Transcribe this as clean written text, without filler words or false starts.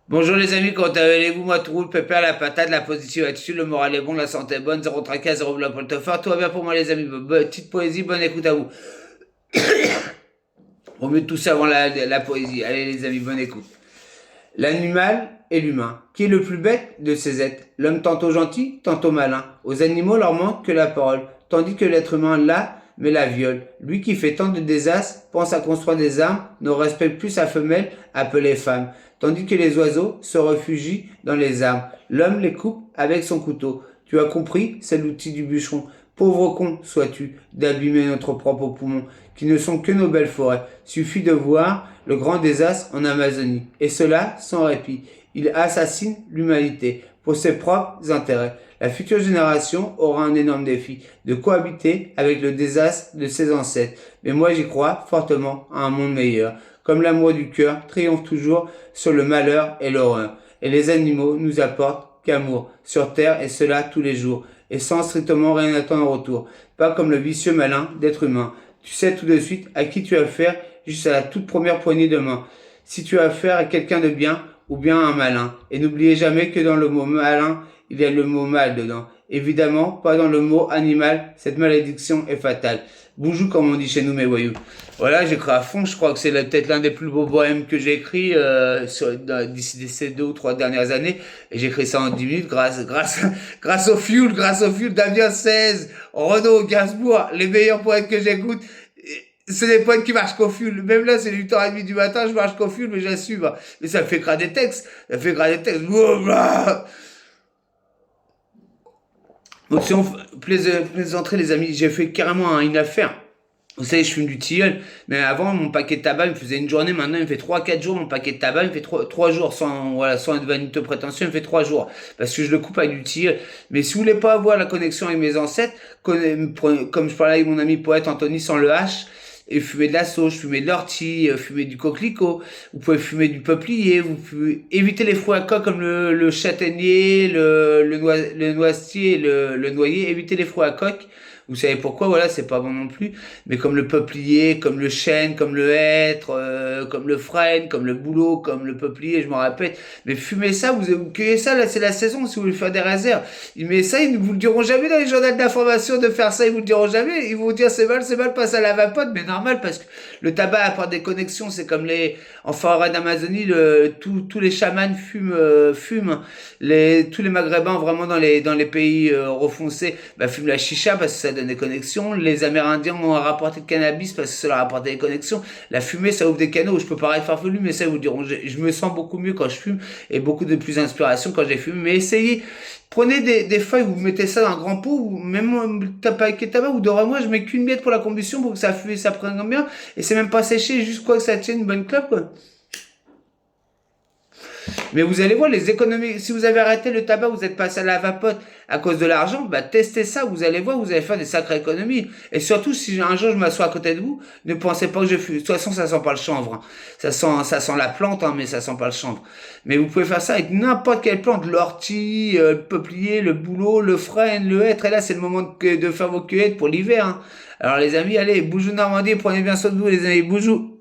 Bonjour les amis, comment allez-vous? Moi tout roule, pépère, la patate, la positive attitude, le moral est bon, la santé est bonne, zéro tracas, zéro blanc pour le fort, tout va bien pour moi les amis. Petite poésie, bonne écoute à vous. Au mieux de tout ça avant la poésie. Allez les amis, bonne écoute. L'animal et l'humain. Qui est le plus bête de ces êtres? L'homme tantôt gentil, tantôt malin. Aux animaux leur manque que la parole, tandis que l'être humain l'a, mais la viole. Lui qui fait tant de désastres, pense à construire des armes, ne respecte plus sa femelle, appelée femme. Tandis que les oiseaux se réfugient dans les arbres. L'homme les coupe avec son couteau. Tu as compris, c'est l'outil du bûcheron. Pauvre con sois-tu d'abîmer notre propre poumon, qui ne sont que nos belles forêts. Suffit de voir le grand désastre en Amazonie. Et cela sans répit. Il assassine l'humanité pour ses propres intérêts. La future génération aura un énorme défi de cohabiter avec le désastre de ses ancêtres. Mais moi j'y crois fortement à un monde meilleur. Comme l'amour du cœur triomphe toujours sur le malheur et l'horreur. Et les animaux nous apportent qu'amour sur terre et cela tous les jours. Et sans strictement rien attendre en retour. Pas comme le vicieux malin d'être humain. Tu sais tout de suite à qui tu as affaire juste à la toute première poignée de main. Si tu as affaire à quelqu'un de bien ou bien à un malin. Et n'oubliez jamais que dans le mot malin, il y a le mot mal dedans. Évidemment, pas dans le mot animal, cette malédiction est fatale. Boujou comme on dit chez nous mes voyous. Voilà, j'écris à fond, je crois que c'est peut-être l'un des plus beaux poèmes que j'ai écrit d'ici ces 2 ou 3 dernières années. Et j'ai écrit ça en 10 minutes grâce au fuel Damien 16, Renaud, Gainsbourg, les meilleurs poètes que j'écoute. C'est des poètes qui marchent qu'au fuel. Même là, c'est 8h30 du matin, je marche qu'au fuel, mais j'assume. Mais ça me fait grader des textes. Ça me fait grader des textes. Donc si on plaisanterait les amis, j'ai fait carrément une affaire. Vous savez, je fume du tilleul, mais avant, mon paquet de tabac, il me faisait une journée, maintenant, il me fait 3 4 jours, mon paquet de tabac, il me fait trois jours, sans être vaniteux prétentieux, il me fait 3 jours, parce que je le coupe avec du tilleul. Mais si vous voulez pas avoir la connexion avec mes ancêtres, comme je parlais avec mon ami poète Anthony sans le H, et fumer de la sauge, fumer de l'ortie, fumer du coquelicot, vous pouvez fumer du peuplier, vous pouvez éviter les fruits à coque comme le châtaignier, le noisetier, le noyer, évitez les fruits à coque. Vous savez pourquoi? Voilà, c'est pas bon non plus. Mais comme le peuplier, comme le chêne, comme le hêtre, comme le frêne, comme le bouleau, comme le peuplier, je m'en répète. Mais fumez ça, vous cueillez ça, là c'est la saison si vous voulez faire des réserves. Mais ça, ils ne vous le diront jamais dans les journaux d'information de faire ça, ils vous le diront jamais. Ils vont vous dire c'est mal, passe à la vapote, mais normal parce que le tabac apporte des connexions, c'est comme en forêt d'Amazonie, tous les chamans fument. Tous les maghrébins vraiment dans les pays refoncés, bah, fument la chicha parce que ça donne des connexions. Les Amérindiens ont rapporté le cannabis parce que ça leur a apporté des connexions. La fumée, ça ouvre des canaux. Je peux paraître farfelu, mais ça, ils vous diront, je me sens beaucoup mieux quand je fume et beaucoup de plus d'inspiration quand j'ai fumé. Mais essayez, prenez des feuilles, vous mettez ça dans un grand pot, ou même paquet de tabac, ou de moi, je mets qu'une miette pour la combustion pour que ça fume, ça prenne bien. Et c'est même pas séché, juste quoi que ça tienne une bonne clope, quoi. Mais vous allez voir les économies. Si vous avez arrêté le tabac, vous êtes passé à la vapote à cause de l'argent, bah testez ça, vous allez voir, vous allez faire des sacrées économies. Et surtout, si un jour je m'assois à côté de vous, ne pensez pas que je fume. De toute façon, ça sent pas le chanvre, hein. Ça sent la plante, hein, mais ça sent pas le chanvre. Mais vous pouvez faire ça avec n'importe quelle plante, l'ortie, le peuplier, le bouleau, le frêne, le hêtre. Et là, c'est le moment de faire vos cueillettes pour l'hiver, hein. Alors les amis, allez, boujou Normandie, prenez bien soin de vous les amis, boujou.